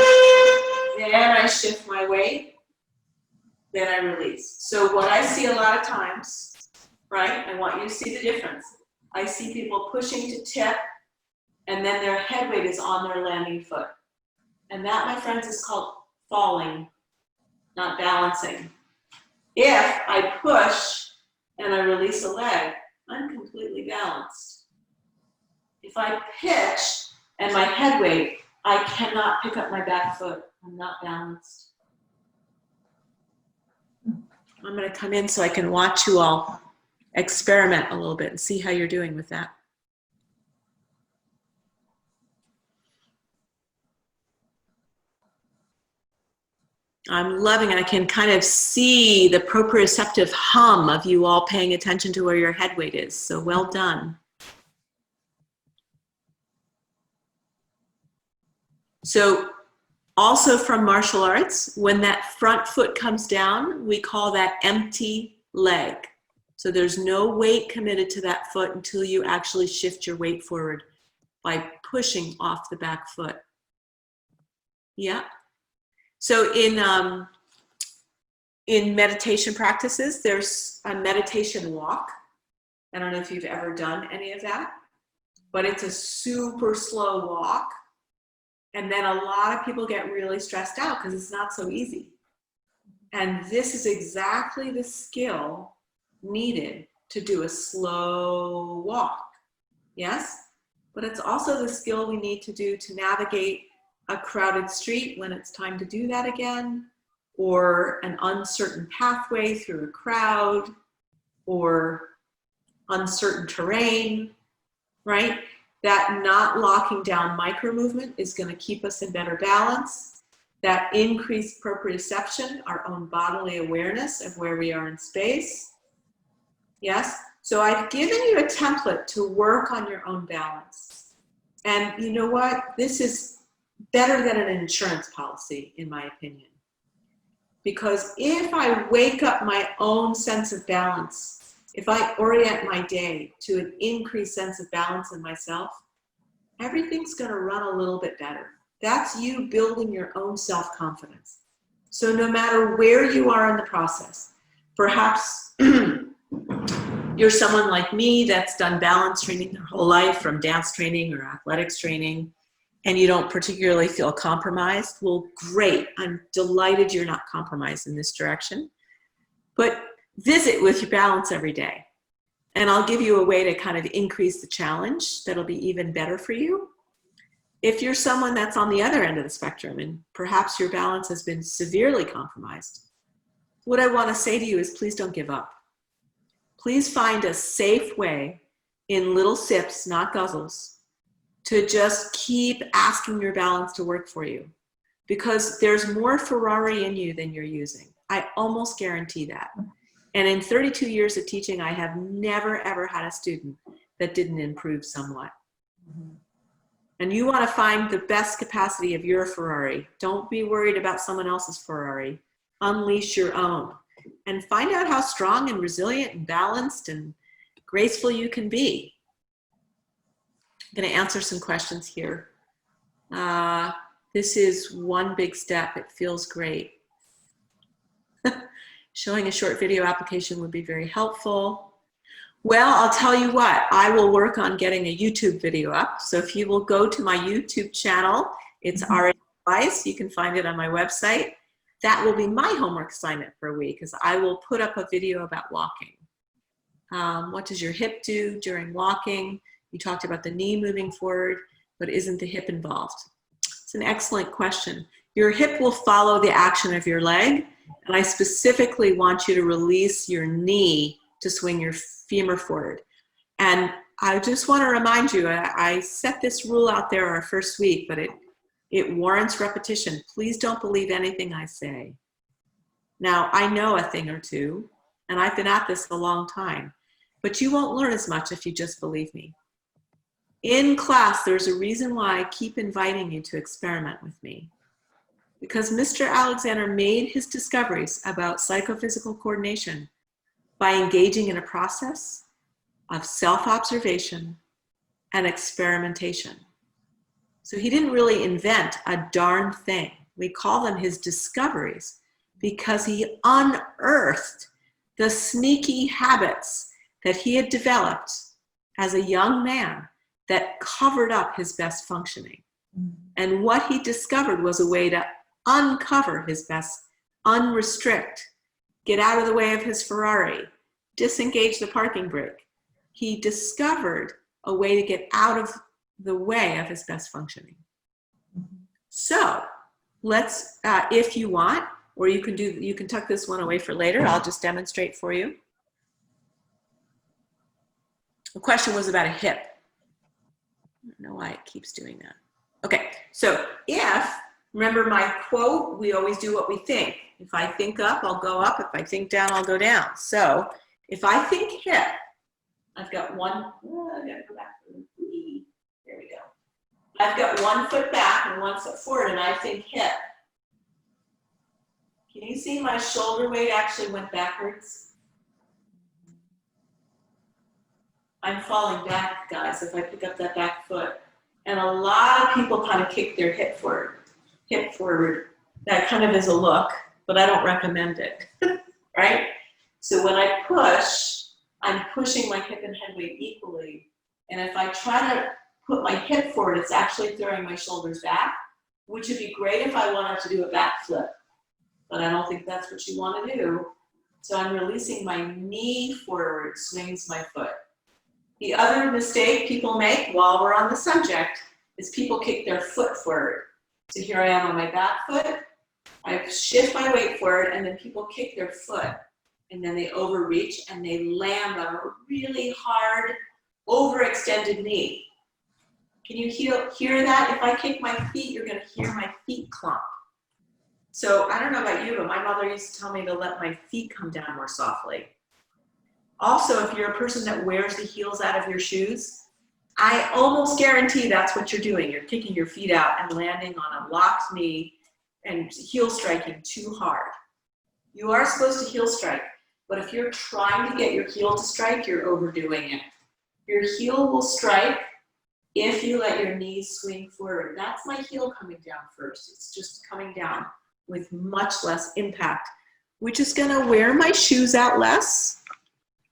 Then I shift my weight. Then I release. So what I see a lot of times, right? I want you to see the difference. I see people pushing to tip, and then their head weight is on their landing foot. And that, my friends, is called falling, not balancing. If I push and I release a leg, I'm completely balanced. If I pitch and my head weight, I cannot pick up my back foot. I'm not balanced. I'm going to come in so I can watch you all experiment a little bit and see how you're doing with that. I'm loving it. I can kind of see the proprioceptive hum of you all paying attention to where your head weight is. So well done. So also from martial arts, when that front foot comes down, we call that empty leg. So there's no weight committed to that foot until you actually shift your weight forward by pushing off the back foot. Yeah. So in meditation practices, there's a meditation walk. I don't know if you've ever done any of that. but it's a super slow walk. And then a lot of people get really stressed out because it's not so easy. And this is exactly the skill needed to do a slow walk. Yes? But it's also the skill we need to do to navigate a crowded street when it's time to do that again, or an uncertain pathway through a crowd, or uncertain terrain, right? That not locking down micro movement is going to keep us in better balance. That increased proprioception, our own bodily awareness of where we are in space. Yes? So I've given you a template to work on your own balance. And you know what? This is better than an insurance policy, in my opinion. Because if I wake up my own sense of balance, if I orient my day to an increased sense of balance in myself, everything's going to run a little bit better. That's you building your own self-confidence. So no matter where you are in the process, perhaps you're someone like me that's done balance training their whole life, from dance training or athletics training, and you don't particularly feel compromised. Well, great. I'm delighted you're not compromised in this direction. But visit with your balance every day. And I'll give you a way to kind of increase the challenge that'll be even better for you. If you're someone that's on the other end of the spectrum and perhaps your balance has been severely compromised, what I want to say to you is please don't give up. Please find a safe way in little sips, not guzzles, to just keep asking your balance to work for you, because there's more Ferrari in you than you're using. I almost guarantee that. And in 32 years of teaching, I have never, ever had a student that didn't improve somewhat. Mm-hmm. And you want to find the best capacity of your Ferrari. Don't be worried about someone else's Ferrari. Unleash your own and find out how strong and resilient and balanced and graceful you can be. I'm going to answer some questions here. This is one big step. It feels great. Showing a short video application would be very helpful. Well, I'll tell you what, I will work on getting a YouTube video up. So if you will go to my YouTube channel, it's Ariel Weiss. You can find it on my website. That will be my homework assignment for a week, is I will put up a video about walking. What does your hip do during walking? You talked about the knee moving forward, but isn't the hip involved? It's an excellent question. Your hip will follow the action of your leg, and I specifically want you to release your knee to swing your femur forward. And I just want to remind you, I set this rule out there our first week, but it warrants repetition. Please don't believe anything I say. Now, I know a thing or two, and I've been at this a long time, but you won't learn as much if you just believe me. In class, there's a reason why I keep inviting you to experiment with me. Because Mr. Alexander made his discoveries about psychophysical coordination by engaging in a process of self-observation and experimentation. So he didn't really invent a darn thing. We call them his discoveries because he unearthed the sneaky habits that he had developed as a young man that covered up his best functioning. And what he discovered was a way to uncover his best, unrestrict, get out of the way of his Ferrari, disengage the parking brake. He discovered a way to get out of the way of his best functioning. So let's, if you want, or you can tuck this one away for later. I'll just demonstrate for you. The question was about a hip. I don't know why it keeps doing that. Okay, so remember my quote, we always do what we think. If I think up, I'll go up. If I think down, I'll go down. So if I think hip, I've got one, I gotta go back. There we go. I've got 1 foot back and 1 foot forward, and I think hip. Can you see my shoulder weight actually went backwards? I'm falling back, guys, if I pick up that back foot. And a lot of people kind of kick their hip forward. Hip forward. That kind of is a look, but I don't recommend it, right? So when I push, I'm pushing my hip and head weight equally. And if I try to put my hip forward, it's actually throwing my shoulders back, which would be great if I wanted to do a back flip. But I don't think that's what you want to do. So I'm releasing my knee forward, swings my foot. The other mistake people make while we're on the subject is people kick their foot forward. So here I am on my back foot. I shift my weight forward, and then people kick their foot. And then they overreach, and they land on a really hard, overextended knee. Can you hear that? If I kick my feet, you're going to hear my feet clump. So I don't know about you, but my mother used to tell me to let my feet come down more softly. Also, if you're a person that wears the heels out of your shoes, I almost guarantee that's what you're doing. You're kicking your feet out and landing on a locked knee and heel striking too hard. You are supposed to heel strike, but if you're trying to get your heel to strike, you're overdoing it. Your heel will strike if you let your knees swing forward. That's my heel coming down first. It's just coming down with much less impact, which is gonna wear my shoes out less.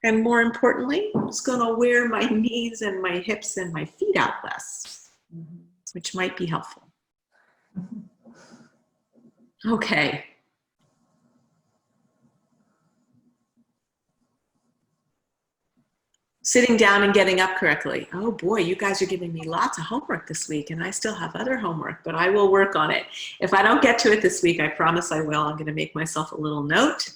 And more importantly, it's gonna wear my knees and my hips and my feet out less, which might be helpful. Okay. Sitting down and getting up correctly. Oh boy, you guys are giving me lots of homework this week, and I still have other homework, but I will work on it. If I don't get to it this week, I promise I will. I'm going to make myself a little note.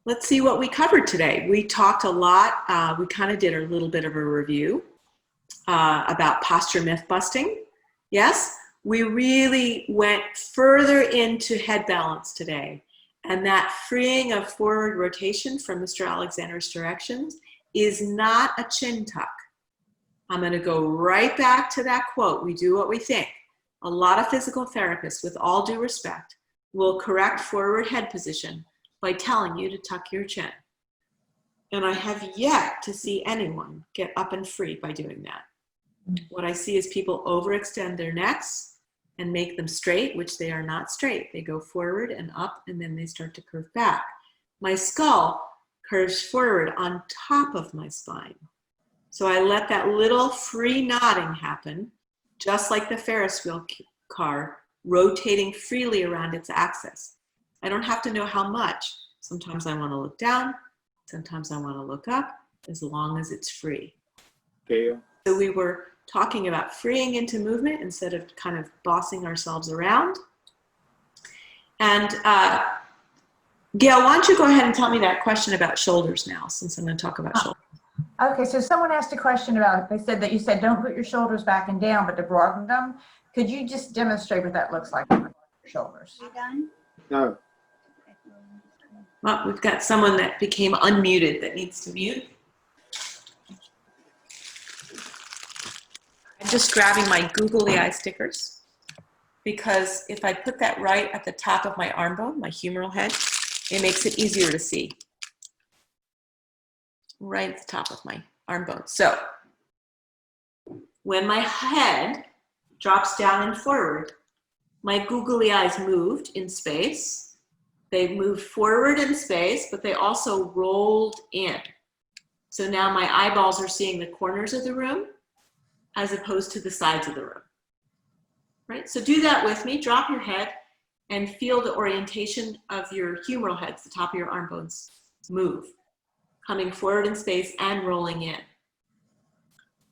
Let's see what we covered today. We talked a lot. We kind of did a little bit of a review about posture myth busting. Yes, we really went further into head balance today. And that freeing of forward rotation from Mr. Alexander's directions is not a chin tuck. I'm going to go right back to that quote. We do what we think. A lot of physical therapists, with all due respect, will correct forward head position by telling you to tuck your chin. And I have yet to see anyone get up and free by doing that. What I see is people overextend their necks and make them straight, which they are not straight. They go forward and up, and then they start to curve back. My skull curves forward on top of my spine. So I let that little free nodding happen, just like the Ferris wheel car, rotating freely around its axis. I don't have to know how much. Sometimes I want to look down, sometimes I want to look up, as long as it's free. Gail. So we were talking about freeing into movement instead of kind of bossing ourselves around. And Gail, why don't you go ahead and tell me that question about shoulders now, since I'm going to talk about shoulders. Okay, so someone asked a question about, they said that you said don't put your shoulders back and down, but to broaden them. Could you just demonstrate what that looks like on your shoulders? You done? No. Well, we've got someone that became unmuted that needs to mute. I'm just grabbing my googly eye stickers, because if I put that right at the top of my arm bone, my humeral head, it makes it easier to see. Right at the top of my arm bone. So when my head drops down and forward, my googly eyes moved in space. They moved forward in space, but they also rolled in. So now my eyeballs are seeing the corners of the room as opposed to the sides of the room, right? So do that with me. Drop your head and feel the orientation of your humeral heads, the top of your arm bones, move, coming forward in space and rolling in.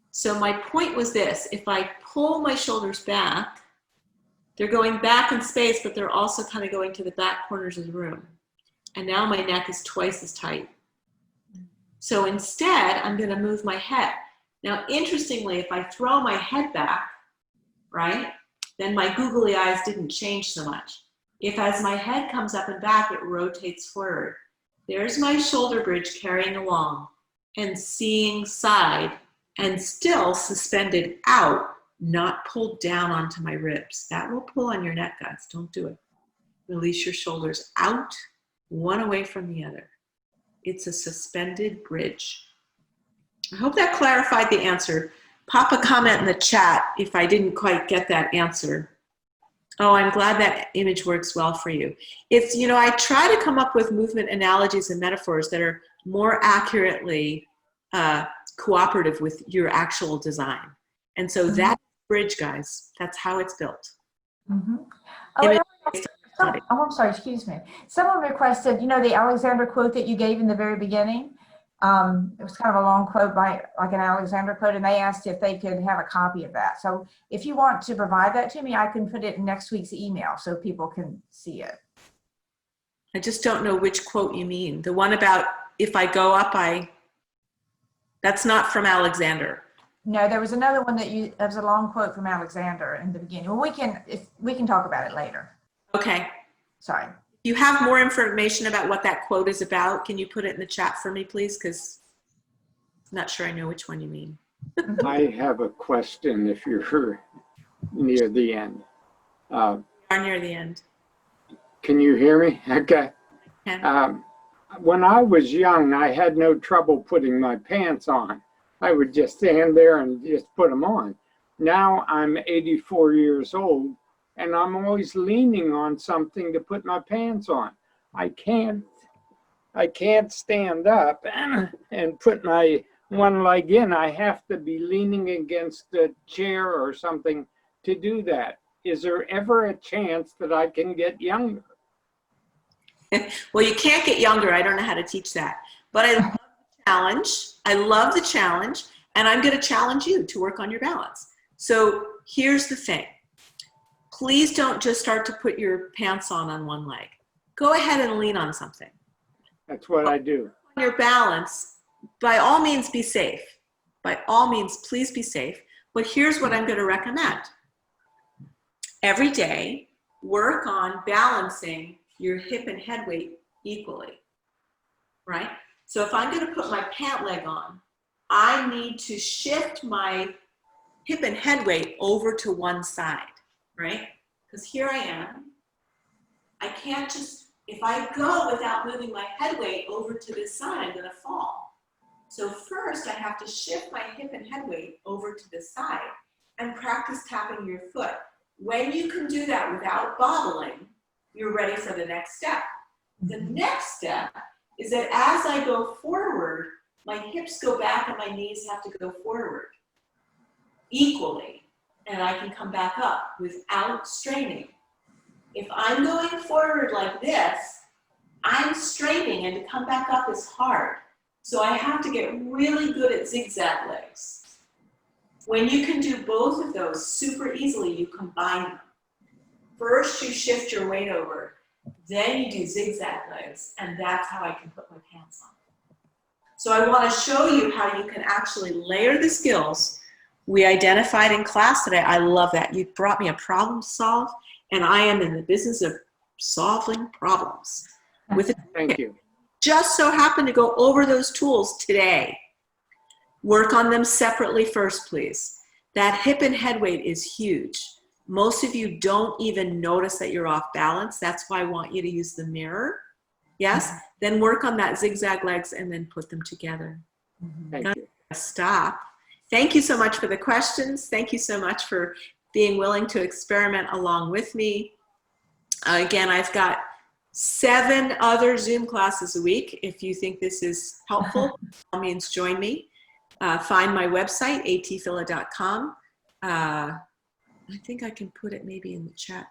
So my point was this: if I pull my shoulders back, they're going back in space, but they're also kind of going to the back corners of the room. And now my neck is twice as tight. So instead, I'm going to move my head. Now, interestingly, if I throw my head back, right, then my googly eyes didn't change so much. If as my head comes up and back, it rotates forward. There's my shoulder bridge carrying along and seeing side and still suspended out, not pulled down onto my ribs. That will pull on your neck, guys. Don't do it. Release your shoulders out, one away from the other. It's a suspended bridge. I hope that clarified the answer. Pop a comment in the chat if I didn't quite get that answer. Oh, I'm glad that image works well for you. It's, you know, I try to come up with movement analogies and metaphors that are more accurately cooperative with your actual design. And so that bridge, guys, that's how it's built. Mm-hmm. Oh, I'm sorry, excuse me. Someone requested, you know, the Alexander quote that you gave in the very beginning. It was kind of a long quote by like an Alexander quote, and they asked if they could have a copy of that. So if you want to provide that to me, I can put it in next week's email so people can see it. I just don't know which quote you mean. The one about if I go up, that's not from Alexander. No, there was another one there was a long quote from Alexander in the beginning. Well, we can talk about it later. Okay. Sorry. If you have more information about what that quote is about, can you put it in the chat for me, please? Because I'm not sure I know which one you mean. I have a question if you're near the end. We are near the end. Can you hear me? Okay. When I was young, I had no trouble putting my pants on. I would just stand there and just put them on. Now I'm 84 years old and I'm always leaning on something to put my pants on. I can't stand up and put my one leg in. I have to be leaning against a chair or something to do that. Is there ever a chance that I can get younger? Well, you can't get younger. I don't know how to teach that. But I love the challenge. I love the challenge. And I'm going to challenge you to work on your balance. So here's the thing. Please don't just start to put your pants on one leg. Go ahead and lean on something. That's what I do. Your balance, by all means, be safe. By all means, please be safe. But here's what I'm going to recommend. Every day, work on balancing your hip and head weight equally, right? So if I'm going to put my pant leg on, I need to shift my hip and head weight over to one side, right? Because here I am. I can't just, if I go without moving my head weight over to this side, I'm going to fall. So first I have to shift my hip and head weight over to this side and practice tapping your foot. When you can do that without bobbling, you're ready for the next step. The next step is that as I go forward, my hips go back and my knees have to go forward equally, and I can come back up without straining. If I'm going forward like this, I'm straining, and to come back up is hard. So I have to get really good at zigzag legs. When you can do both of those super easily, you combine them. First, you shift your weight over, then you do zigzag legs, and that's how I can put my pants on. So I want to show you how you can actually layer the skills we identified in class today. I love that. You brought me a problem to solve, and I am in the business of solving problems. Thank you. Just so happen to go over those tools today. Work on them separately first, please. That hip and head weight is huge. Most of you don't even notice that you're off balance. That's why I want you to use the mirror. Yes? Then work on that zigzag legs and then put them together. Thank you. Stop. Thank you so much for the questions. Thank you so much for being willing to experiment along with me. Again, I've got 7 other Zoom classes a week. If you think this is helpful, by all means, join me. Find my website, atphila.com. I think I can put it maybe in the chat.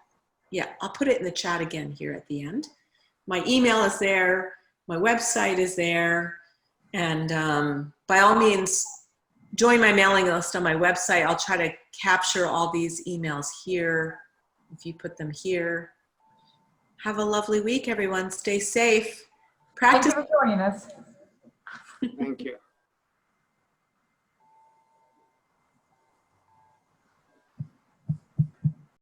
Yeah, I'll put it in the chat again here at the end. My email is there. My website is there. And by all means, join my mailing list on my website. I'll try to capture all these emails here if you put them here. Have a lovely week, everyone. Stay safe. Practice. Thank you for joining us. Thank you.